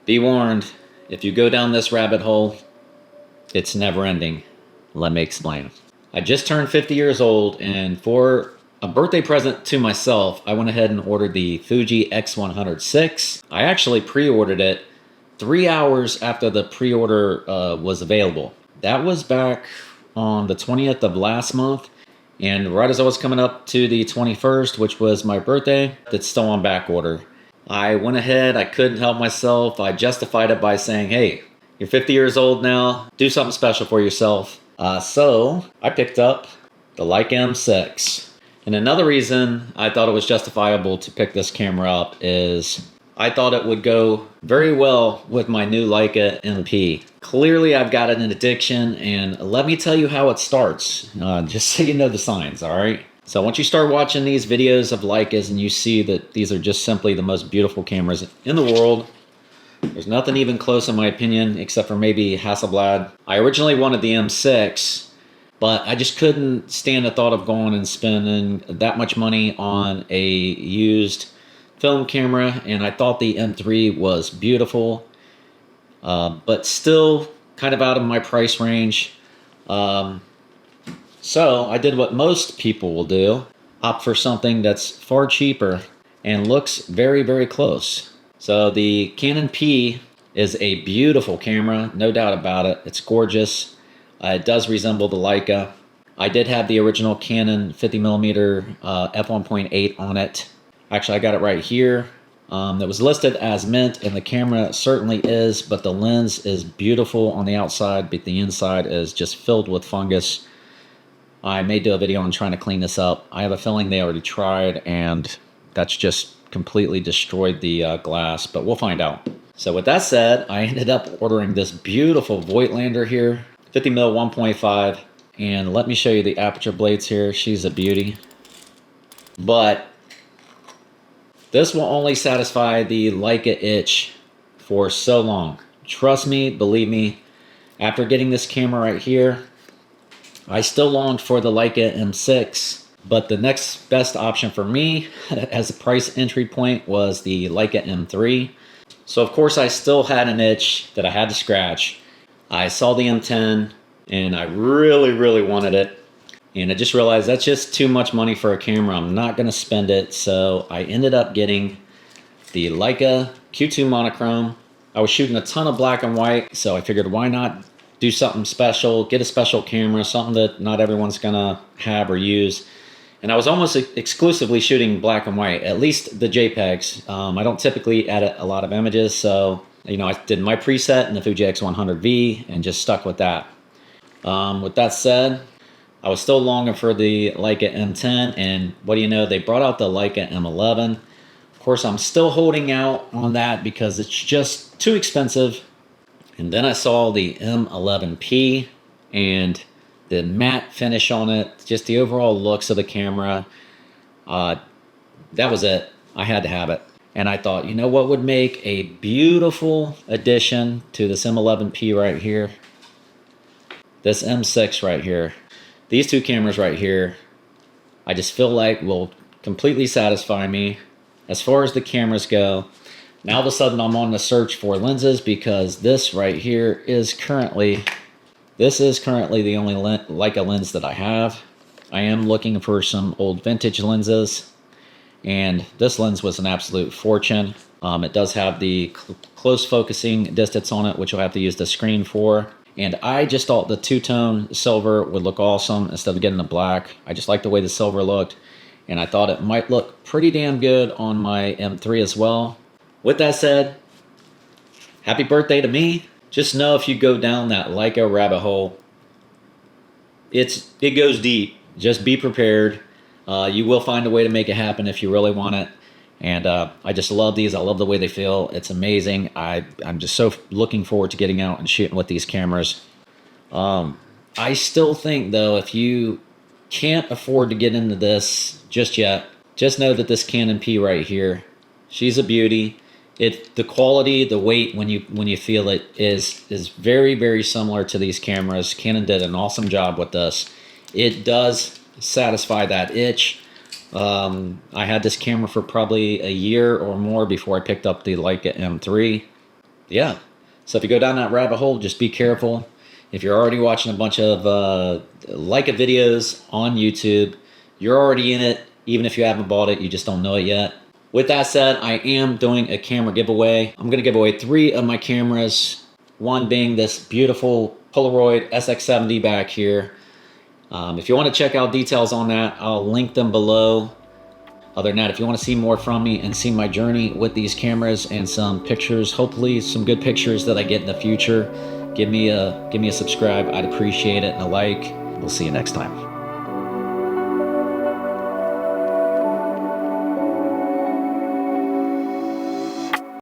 Be warned, if you go down this rabbit hole, it's never ending. Let me explain. I just turned 50 years old, and for a birthday present to myself, I went ahead and ordered the Fuji X100-6. I actually pre-ordered it 3 hours after the pre-order was available. That was back on the 20th of last month, and right as I was coming up to the 21st, which was my birthday, it's still on back order. I went ahead, I couldn't help myself. I justified it by saying, hey, you're 50 years old now, do something special for yourself. So I picked up the Leica M6. And another reason I thought it was justifiable to pick this camera up is I thought it would go very well with my new Leica MP. Clearly I've got an addiction, and let me tell you how it starts, just so you know the signs, all right? So once you start watching these videos of Leicas and you see that these are just simply the most beautiful cameras in the world, there's nothing even close in my opinion, except for maybe Hasselblad. I originally wanted the M6, but I just couldn't stand the thought of going and spending that much money on a used film camera, and I thought the M3 was beautiful, but still kind of out of my price range. So I did what most people will do, opt for something that's far cheaper and looks very, very close. So the Canon P is a beautiful camera, no doubt about it. It's gorgeous. It does resemble the Leica. I did have the original Canon 50mm f1.8 on it. Actually, I got it right here. It was listed as mint, and the camera certainly is, but the lens is beautiful on the outside, but the inside is just filled with fungus. I may do a video on trying to clean this up. I have a feeling they already tried, and that's just completely destroyed the glass, but we'll find out. So with that said, I ended up ordering this beautiful Voigtlander here, 50mm 1.5, and let me show you the aperture blades here. She's a beauty. But this will only satisfy the Leica itch for so long. Trust me, believe me, after getting this camera right here, I still longed for the Leica M6, but the next best option for me as a price entry point was the Leica M3. So of course I still had an itch that I had to scratch. I saw the M10 and I really, really wanted it. And I just realized that's just too much money for a camera. I'm not going to spend it. So I ended up getting the Leica Q2 monochrome. I was shooting a ton of black and white, so I figured why not do something special, get a special camera, something that not everyone's going to have or use. And I was almost exclusively shooting black and white, at least the JPEGs. I don't typically edit a lot of images, so you know, I did my preset in the Fuji X100V and just stuck with that. With that said, I was still longing for the Leica M10, and what do you know, they brought out the Leica M11. Of course, I'm still holding out on that because it's just too expensive. And then I saw the M11-P and the matte finish on it, just the overall looks of the camera. That was it. I had to have it. And I thought, you know what would make a beautiful addition to this M11-P right here? This M6 right here. These two cameras right here, I just feel like will completely satisfy me as far as the cameras go. Now all of a sudden I'm on the search for lenses because this right here is currently the only Leica lens that I have. I am looking for some old vintage lenses, and this lens was an absolute fortune. It does have the close focusing distance on it, which you'll have to use the screen for. And I just thought the two-tone silver would look awesome instead of getting the black. I just like the way the silver looked, and I thought it might look pretty damn good on my M3 as well. With that said, happy birthday to me. Just know if you go down that Leica rabbit hole, it goes deep. Just be prepared. You will find a way to make it happen if you really want it. And I just love these. I love the way they feel. It's amazing. I'm just so looking forward to getting out and shooting with these cameras. I still think, though, if you can't afford to get into this just yet, just know that this Canon P right here, she's a beauty. The quality, the weight when you feel it is very, very similar to these cameras. Canon did an awesome job with this. It does satisfy that itch. I had this camera for probably a year or more before I picked up the Leica M3. yeah. So if you go down that rabbit hole, just be careful. If you're already watching a bunch of Leica videos on YouTube, you're already in it. Even if you haven't bought it, you just don't know it yet. With that said, I am doing a camera giveaway. I'm going to give away 3 of my cameras. One being this beautiful Polaroid SX70 back here. If you want to check out details on that, I'll link them below. Other than that, if you want to see more from me and see my journey with these cameras and some pictures, hopefully some good pictures that I get in the future, give me a subscribe. I'd appreciate it, and a like. We'll see you next time.